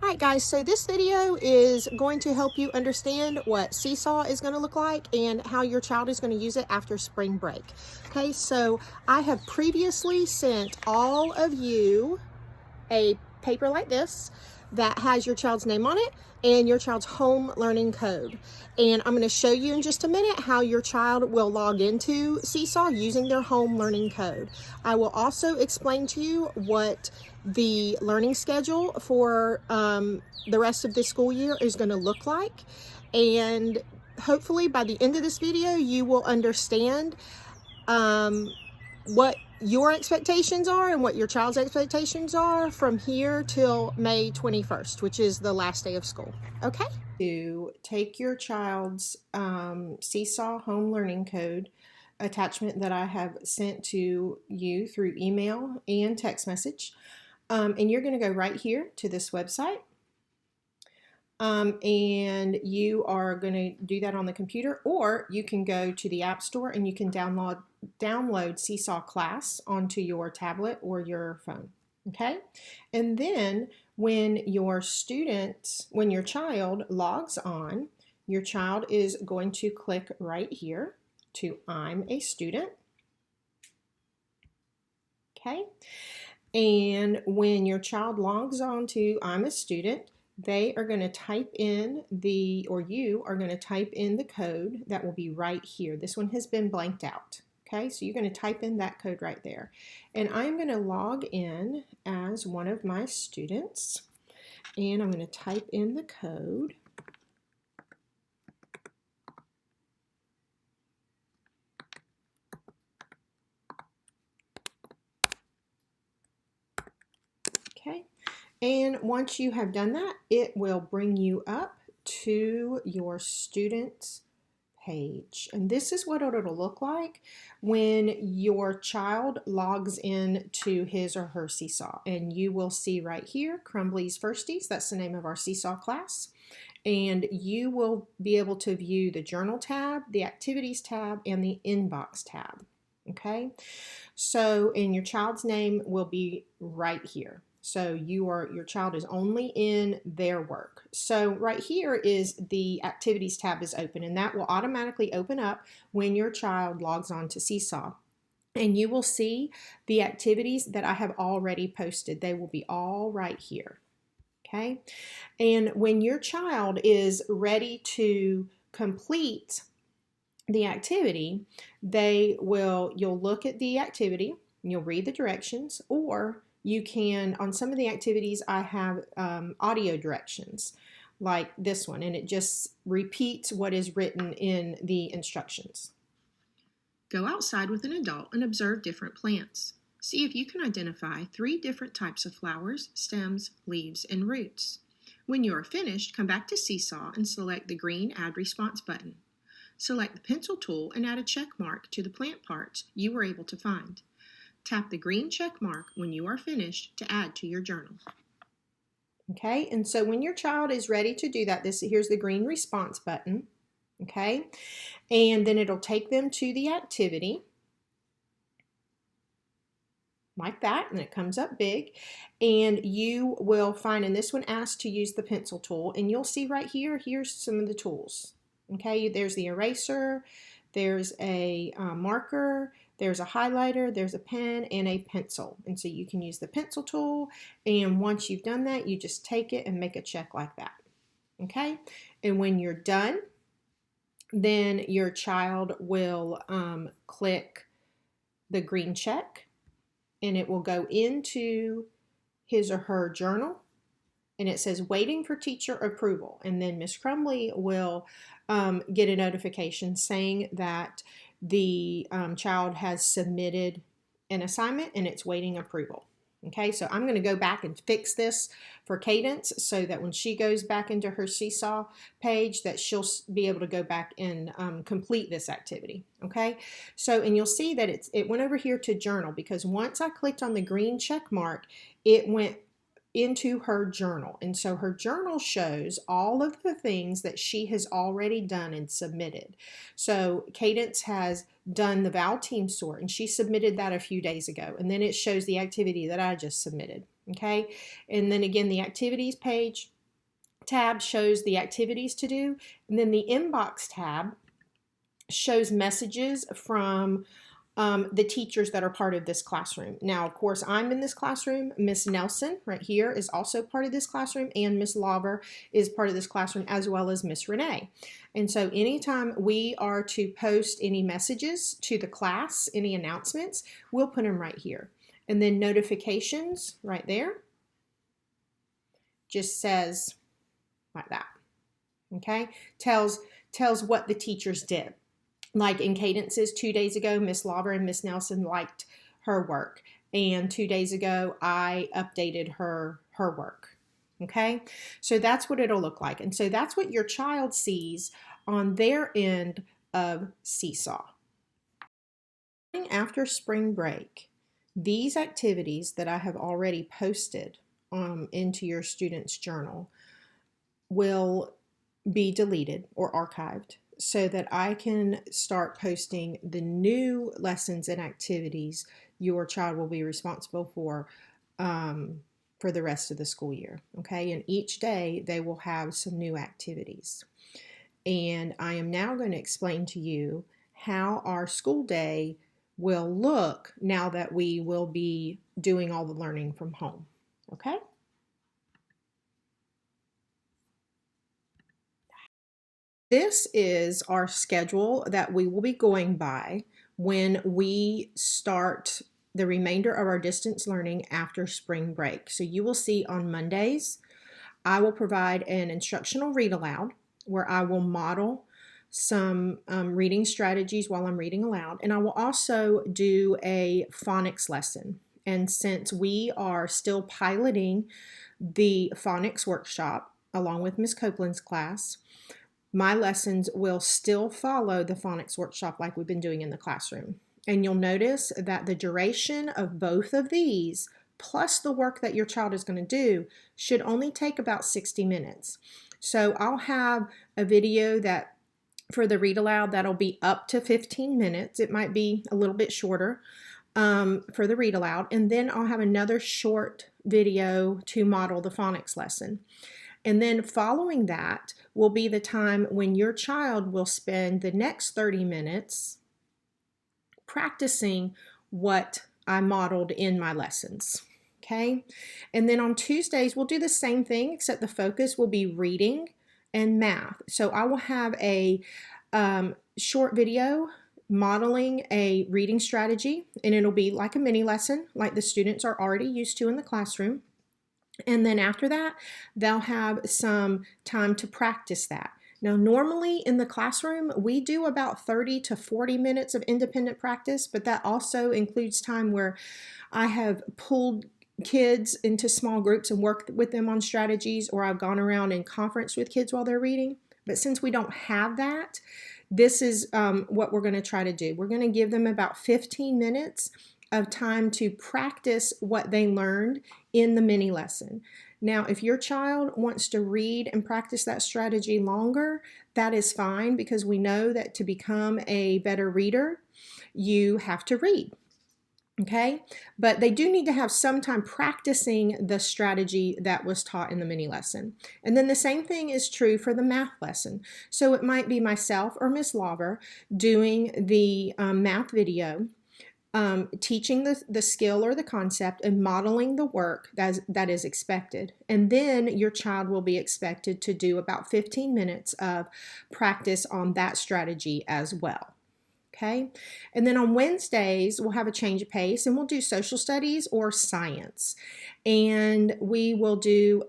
Alright guys, so this video is going to help you understand what Seesaw is going to look like and how your child is going to use it after spring break. Okay, so I have previously sent all of you a paper like this that has your child's name on it and your child's home learning code. And I'm going to show you in just a minute how your child will log into Seesaw using their home learning code. I will also explain to you what the learning schedule for the rest of the school year is going to look like. And hopefully by the end of this video, you will understand what your expectations are and what your child's expectations are from here till May 21st, which is the last day of school. Okay? To take your child's Seesaw home learning code attachment that I have sent to you through email and text message, and you're going to go right here to this website. And you are going to do that on the computer, or you can go to the App Store and you can download Seesaw Class onto your tablet or your phone. Okay, and then when your child logs on, your child is going to click right here to I'm a student. Okay, and when your child logs on to I'm a student, they are going to type in you are going to type in the code that will be right here. This one has been blanked out. Okay, so you're going to type in that code right there. And I'm going to log in as one of my students. And I'm going to type in the code. Okay. And once you have done that, it will bring you up to your student's page. And this is what it'll look like when your child logs in to his or her Seesaw. And you will see right here, Crumbly's Firsties, that's the name of our Seesaw class. And you will be able to view the Journal tab, the Activities tab, and the Inbox tab. Okay, so and your child's name will be right here. So your child is only in their work. So right here is the Activities tab is open, and that will automatically open up when your child logs on to Seesaw. And you will see the activities that I have already posted. They will be all right here. Okay, and when your child is ready to complete the activity, you'll look at the activity, you'll read the directions, or you can, on some of the activities, I have audio directions like this one, and it just repeats what is written in the instructions. Go outside with an adult and observe different plants. See if you can identify 3 different types of flowers, stems, leaves, and roots. When you are finished, come back to Seesaw and select the green Add Response button. Select the pencil tool and add a check mark to the plant parts you were able to find. Tap the green check mark when you are finished to add to your journal. Okay, and so when your child is ready to do that, here's the green response button. Okay, and then it'll take them to the activity like that, and it comes up big, and you will find, and this one asks to use the pencil tool, and you'll see right here, here's some of the tools. Okay, there's the eraser, there's a marker, there's a highlighter, there's a pen, and a pencil. And so you can use the pencil tool, and once you've done that, you just take it and make a check like that. Okay, and when you're done, then your child will click the green check, and it will go into his or her journal, and it says waiting for teacher approval, and then Miss Crumbly will get a notification saying that the child has submitted an assignment and it's waiting approval. Okay, so I'm going to go back and fix this for Cadence so that when she goes back into her Seesaw page that she'll be able to go back and complete this activity. Okay, so and you'll see that it went over here to journal, because once I clicked on the green check mark, it went into her journal, and so her journal shows all of the things that she has already done and submitted. So Cadence has done the Val Team Sort, and she submitted that a few days ago, and then it shows the activity that I just submitted. Okay, and then again, the activities page tab shows the activities to do, and then the inbox tab shows messages from the teachers that are part of this classroom. Now, of course, I'm in this classroom. Miss Nelson right here is also part of this classroom, and Miss Lauver is part of this classroom, as well as Miss Renee. And so anytime we are to post any messages to the class, any announcements, we'll put them right here. And then notifications right there just says like that. Okay, tells what the teachers did. Like in Cadence's 2 days ago, Miss Lauver and Miss Nelson liked her work, and 2 days ago I updated her work. Okay, so that's what it'll look like, and so that's what your child sees on their end of Seesaw. After spring break, these activities that I have already posted into your student's journal will be deleted or archived, so that I can start posting the new lessons and activities your child will be responsible for the rest of the school year. Okay, and each day they will have some new activities. And I am now going to explain to you how our school day will look now that we will be doing all the learning from home. Okay? This is our schedule that we will be going by when we start the remainder of our distance learning after spring break. So you will see on Mondays, I will provide an instructional read aloud where I will model some reading strategies while I'm reading aloud. And I will also do a phonics lesson. And since we are still piloting the phonics workshop along with Ms. Copeland's class, my lessons will still follow the phonics workshop like we've been doing in the classroom. And you'll notice that the duration of both of these, plus the work that your child is going to do, should only take about 60 minutes. So I'll have a video that for the read aloud that'll be up to 15 minutes. It might be a little bit shorter for the read aloud. And then I'll have another short video to model the phonics lesson. And then following that will be the time when your child will spend the next 30 minutes practicing what I modeled in my lessons. Okay, and then on Tuesdays we'll do the same thing, except the focus will be reading and math. So I will have a short video modeling a reading strategy, and it'll be like a mini lesson like the students are already used to in the classroom. And then after that, they'll have some time to practice that. Now, normally in the classroom, we do about 30 to 40 minutes of independent practice, but that also includes time where I have pulled kids into small groups and worked with them on strategies, or I've gone around and conferenced with kids while they're reading. But since we don't have that, this is what we're going to try to do. We're going to give them about 15 minutes of time to practice what they learned in the mini lesson. Now, if your child wants to read and practice that strategy longer, that is fine, because we know that to become a better reader, you have to read. Okay, but they do need to have some time practicing the strategy that was taught in the mini lesson. And then the same thing is true for the math lesson. So it might be myself or Miss Lauver doing the math video, teaching the skill or the concept and modeling the work that is expected. And then your child will be expected to do about 15 minutes of practice on that strategy as well. Okay, and then on Wednesdays, we'll have a change of pace and we'll do social studies or science. And we will do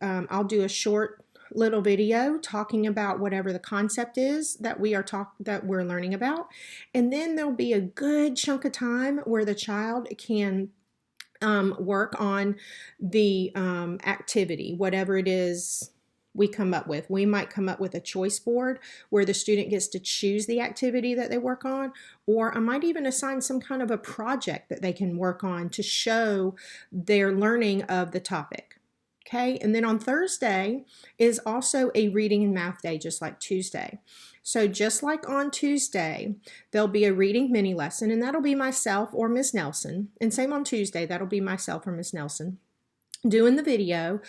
I'll do a short little video talking about whatever the concept is that we're learning about. And then there'll be a good chunk of time where the child can work on the activity, whatever it is we come up with. We might come up with a choice board where the student gets to choose the activity that they work on, or I might even assign some kind of a project that they can work on to show their learning of the topic. Okay, and then on Thursday is also a reading and math day, just like Tuesday. So just like on Tuesday, there'll be a reading mini lesson, and that'll be myself or Miss Nelson. And same on Tuesday, that'll be myself or Miss Nelson. doing the video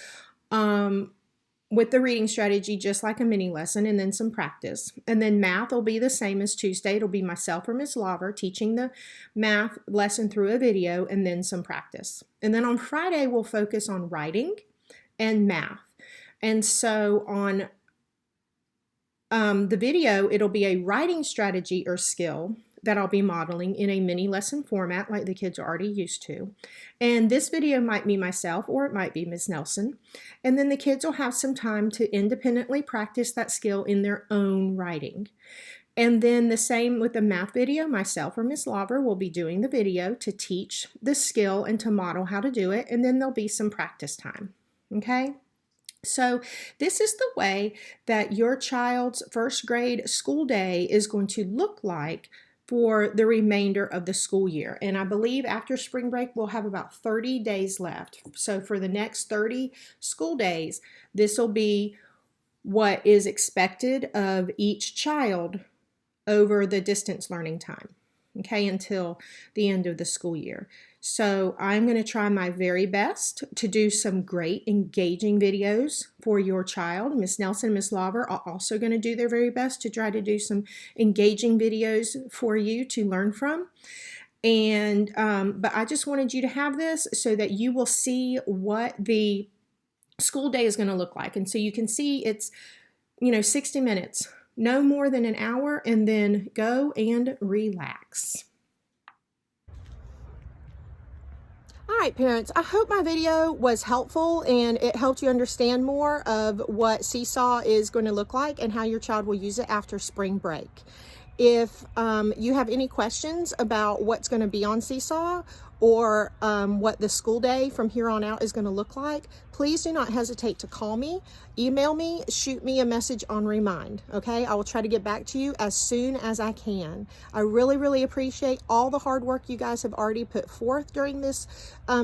with the reading strategy, just like a mini lesson, and then some practice. And then math will be the same as Tuesday. It'll be myself or Miss Laver teaching the math lesson through a video and then some practice. And then on Friday, we'll focus on writing and math. And so on the video, it'll be a writing strategy or skill that I'll be modeling in a mini lesson format like the kids are already used to. And this video might be myself or it might be Ms. Nelson. And then the kids will have some time to independently practice that skill in their own writing. And then the same with the math video, myself or Ms. Laver will be doing the video to teach the skill and to model how to do it. And then there'll be some practice time, okay? So this is the way that your child's first grade school day is going to look like for the remainder of the school year. And I believe after spring break, we'll have about 30 days left. So for the next 30 school days, this will be what is expected of each child over the distance learning time, okay, until the end of the school year. So I'm going to try my very best to do some great engaging videos for your child. Miss Nelson and Miss Laver are also going to do their very best to try to do some engaging videos for you to learn from. And but I just wanted you to have this so that you will see what the school day is going to look like. And so you can see it's, 60 minutes, no more than an hour, and then go and relax. All right, parents, I hope my video was helpful and it helped you understand more of what Seesaw is going to look like and how your child will use it after spring break. If you have any questions about what's going to be on Seesaw or what the school day from here on out is going to look like, please do not hesitate to call me, email me, shoot me a message on Remind, okay? I will try to get back to you as soon as I can. I really, really appreciate all the hard work you guys have already put forth during this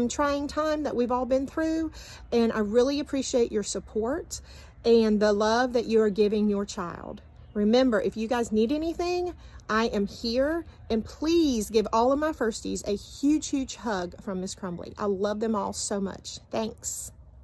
trying time that we've all been through, and I really appreciate your support and the love that you are giving your child. Remember, if you guys need anything, I am here, and please give all of my firsties a huge, huge hug from Miss Crumbly. I love them all so much. Thanks.